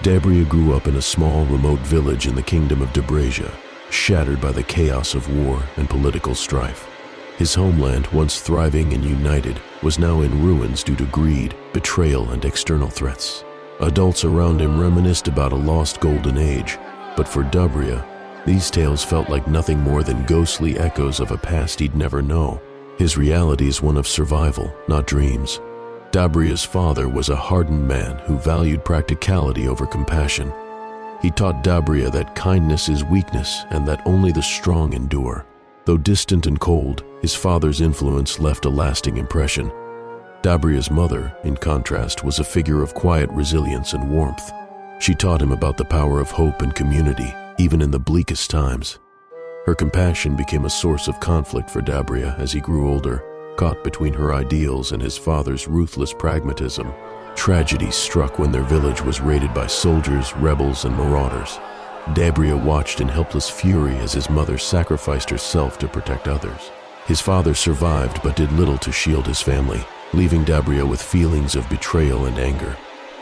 Dabria grew up in a small, remote village in the kingdom of Debrasia, shattered by the chaos of war and political strife. His homeland, once thriving and united, was now in ruins due to greed, betrayal, and external threats. Adults around him reminisced about a lost golden age, but for Dabria, these tales felt like nothing more than ghostly echoes of a past he'd never know. His reality is one of survival, not dreams. Dabria's father was a hardened man who valued practicality over compassion. He taught Dabria that kindness is weakness and that only the strong endure. Though distant and cold, his father's influence left a lasting impression. Dabria's mother, in contrast, was a figure of quiet resilience and warmth. She taught him about the power of hope and community, even in the bleakest times. Her compassion became a source of conflict for Dabria as he grew older, caught between her ideals and his father's ruthless pragmatism. Tragedy struck when their village was raided by soldiers, rebels, and marauders. Dabria watched in helpless fury as his mother sacrificed herself to protect others. His father survived but did little to shield his family, leaving Dabria with feelings of betrayal and anger.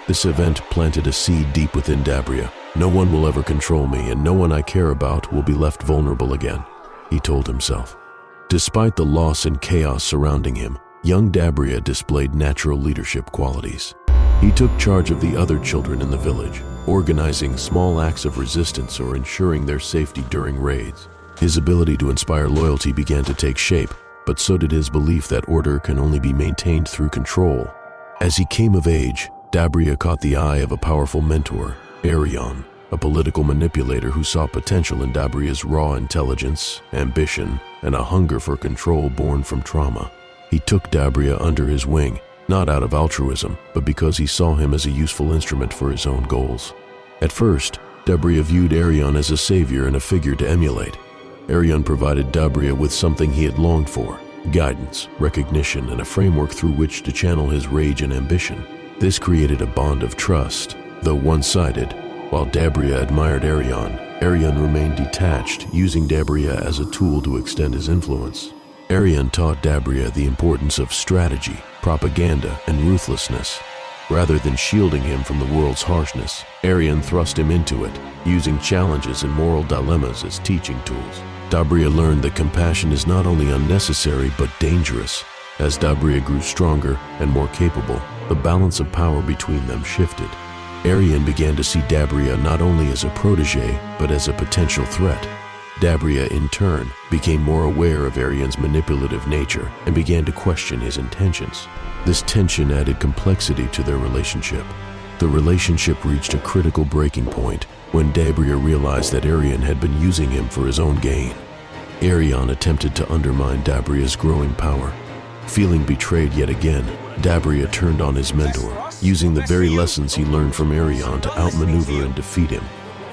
This event planted a seed deep within Dabria. "No one will ever control me, and no one I care about will be left vulnerable again," he told himself. Despite the loss and chaos surrounding him, young Dabria displayed natural leadership qualities. He took charge of the other children in the village, organizing small acts of resistance or ensuring their safety during raids. His ability to inspire loyalty began to take shape, but so did his belief that order can only be maintained through control. As he came of age, Dabria caught the eye of a powerful mentor, Eryon, a political manipulator who saw potential in Dabria's raw intelligence, ambition, and a hunger for control born from trauma. He took Dabria under his wing, not out of altruism, but because he saw him as a useful instrument for his own goals. At first, Dabria viewed Eryon as a savior and a figure to emulate. Eryon provided Dabria with something he had longed for: guidance, recognition, and a framework through which to channel his rage and ambition. This created a bond of trust, though one-sided. While Dabria admired Eryon, Eryon remained detached, using Dabria as a tool to extend his influence. Eryon taught Dabria the importance of strategy, propaganda, and ruthlessness. Rather than shielding him from the world's harshness, Eryon thrust him into it, using challenges and moral dilemmas as teaching tools. Dabria learned that compassion is not only unnecessary but dangerous. As Dabria grew stronger and more capable, the balance of power between them shifted. Eryon began to see Dabria not only as a protege, but as a potential threat. Dabria, in turn, became more aware of Eryon's manipulative nature and began to question his intentions. This tension added complexity to their relationship. The relationship reached a critical breaking point when Dabria realized that Eryon had been using him for his own gain. Eryon attempted to undermine Dabria's growing power. Feeling betrayed yet again, Dabria turned on his mentor, using the very lessons he learned from Eryon to outmaneuver and defeat him.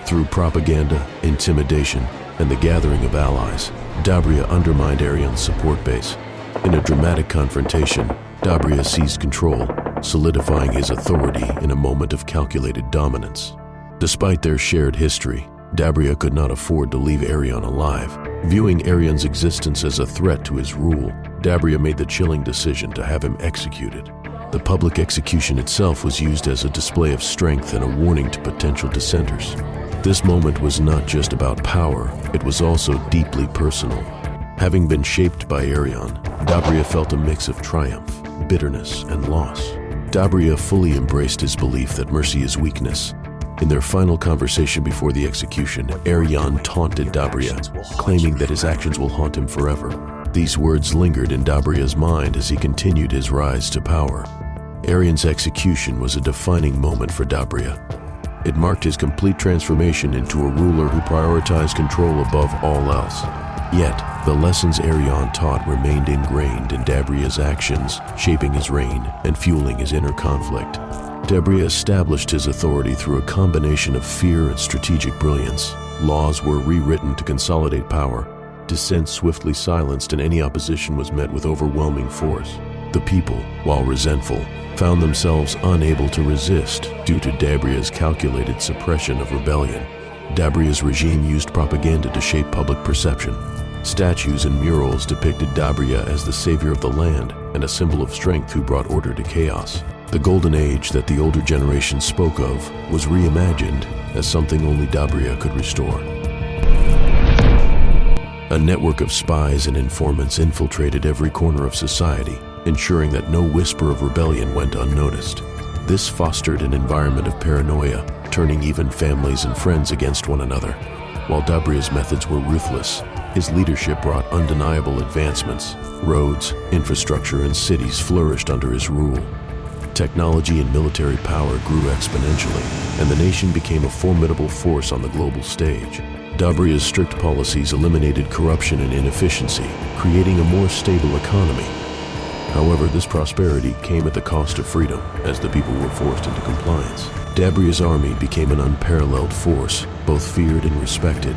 Through propaganda, intimidation, and the gathering of allies, Dabria undermined Eryon's support base. In a dramatic confrontation, Dabria seized control, solidifying his authority in a moment of calculated dominance. Despite their shared history, Dabria could not afford to leave Eryon alive. Viewing Eryon's existence as a threat to his rule, Dabria made the chilling decision to have him executed. The public execution itself was used as a display of strength and a warning to potential dissenters. This moment was not just about power, it was also deeply personal. Having been shaped by Eryon, Dabria felt a mix of triumph, bitterness, and loss. Dabria fully embraced his belief that mercy is weakness. In their final conversation before the execution, Eryon taunted Dabria, claiming that his actions will haunt him forever. These words lingered in Dabria's mind as he continued his rise to power. Eryon's execution was a defining moment for Dabria. It marked his complete transformation into a ruler who prioritized control above all else. Yet, the lessons Eryon taught remained ingrained in Dabria's actions, shaping his reign and fueling his inner conflict. Dabria established his authority through a combination of fear and strategic brilliance. Laws were rewritten to consolidate power. Dissent swiftly silenced, and any opposition was met with overwhelming force. The people, while resentful, found themselves unable to resist due to Dabria's calculated suppression of rebellion. Dabria's regime used propaganda to shape public perception. Statues and murals depicted Dabria as the savior of the land and a symbol of strength who brought order to chaos. The golden age that the older generation spoke of was reimagined as something only Dabria could restore. A network of spies and informants infiltrated every corner of society, ensuring that no whisper of rebellion went unnoticed. This fostered an environment of paranoia, turning even families and friends against one another. While Dabria's methods were ruthless, his leadership brought undeniable advancements. Roads, infrastructure, and cities flourished under his rule. Technology and military power grew exponentially, and the nation became a formidable force on the global stage. Dabria's strict policies eliminated corruption and inefficiency, creating a more stable economy. However, this prosperity came at the cost of freedom, as the people were forced into compliance. Dabria's army became an unparalleled force, both feared and respected.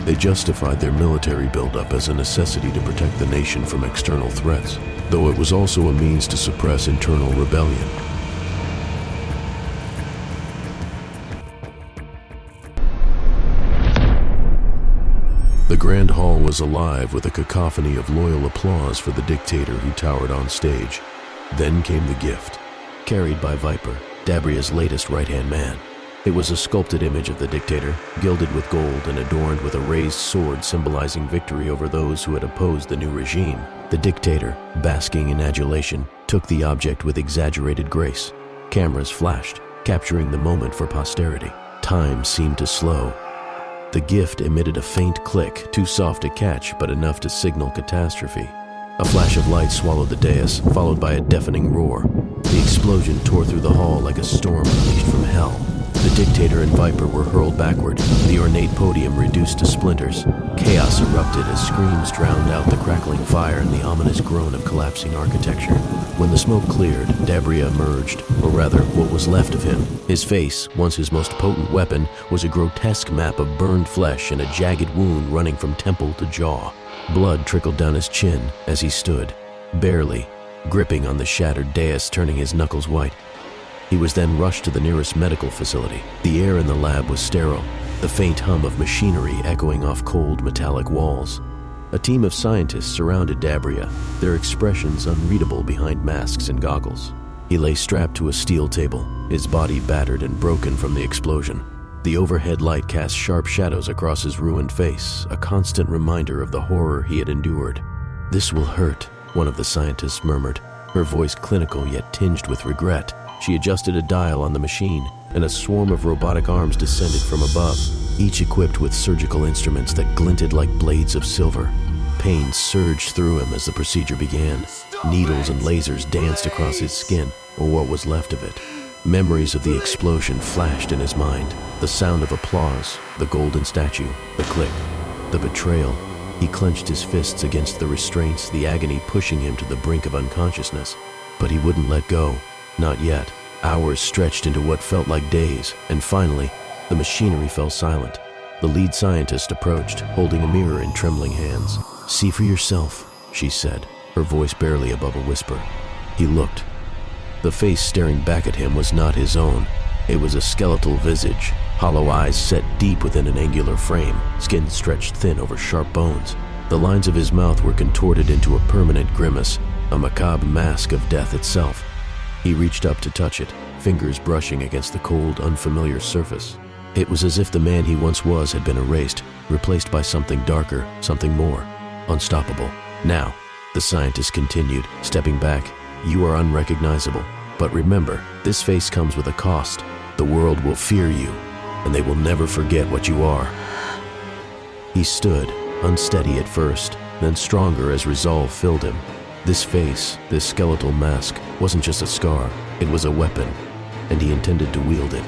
They justified their military buildup as a necessity to protect the nation from external threats, though it was also a means to suppress internal rebellion. The Grand Hall was alive with a cacophony of loyal applause for the dictator who towered on stage. Then came the gift, carried by Viper, Dabria's latest right-hand man. It was a sculpted image of the dictator, gilded with gold and adorned with a raised sword symbolizing victory over those who had opposed the new regime. The dictator, basking in adulation, took the object with exaggerated grace. Cameras flashed, capturing the moment for posterity. Time seemed to slow. The gift emitted a faint click, too soft to catch, but enough to signal catastrophe. A flash of light swallowed the dais, followed by a deafening roar. The explosion tore through the hall like a storm unleashed from hell. The dictator and Viper were hurled backward, the ornate podium reduced to splinters. Chaos erupted as screams drowned out the crackling fire and the ominous groan of collapsing architecture. When the smoke cleared, Dabria emerged, or rather, what was left of him. His face, once his most potent weapon, was a grotesque map of burned flesh and a jagged wound running from temple to jaw. Blood trickled down his chin as he stood, barely, gripping on the shattered dais, turning his knuckles white. He was then rushed to the nearest medical facility. The air in the lab was sterile, the faint hum of machinery echoing off cold metallic walls. A team of scientists surrounded Dabria, their expressions unreadable behind masks and goggles. He lay strapped to a steel table, his body battered and broken from the explosion. The overhead light cast sharp shadows across his ruined face, a constant reminder of the horror he had endured. "This will hurt," one of the scientists murmured, her voice clinical yet tinged with regret. She adjusted a dial on the machine, and a swarm of robotic arms descended from above, each equipped with surgical instruments that glinted like blades of silver. Pain surged through him as the procedure began. Needles and lasers danced across his skin, or what was left of it. Memories of the explosion flashed in his mind. The sound of applause, the golden statue, the click, the betrayal. He clenched his fists against the restraints, the agony pushing him to the brink of unconsciousness. But he wouldn't let go. Not yet. Hours stretched into what felt like days, and finally, the machinery fell silent. The lead scientist approached, holding a mirror in trembling hands. "See for yourself," she said, her voice barely above a whisper. He looked. The face staring back at him was not his own. It was a skeletal visage, hollow eyes set deep within an angular frame, skin stretched thin over sharp bones. The lines of his mouth were contorted into a permanent grimace, a macabre mask of death itself. He reached up to touch it, fingers brushing against the cold, unfamiliar surface. It was as if the man he once was had been erased, replaced by something darker, something more, unstoppable. "Now," the scientist continued, stepping back, "you are unrecognizable. But remember, this face comes with a cost. The world will fear you, and they will never forget what you are." He stood, unsteady at first, then stronger as resolve filled him. This face, this skeletal mask, wasn't just a scar, it was a weapon, and he intended to wield it.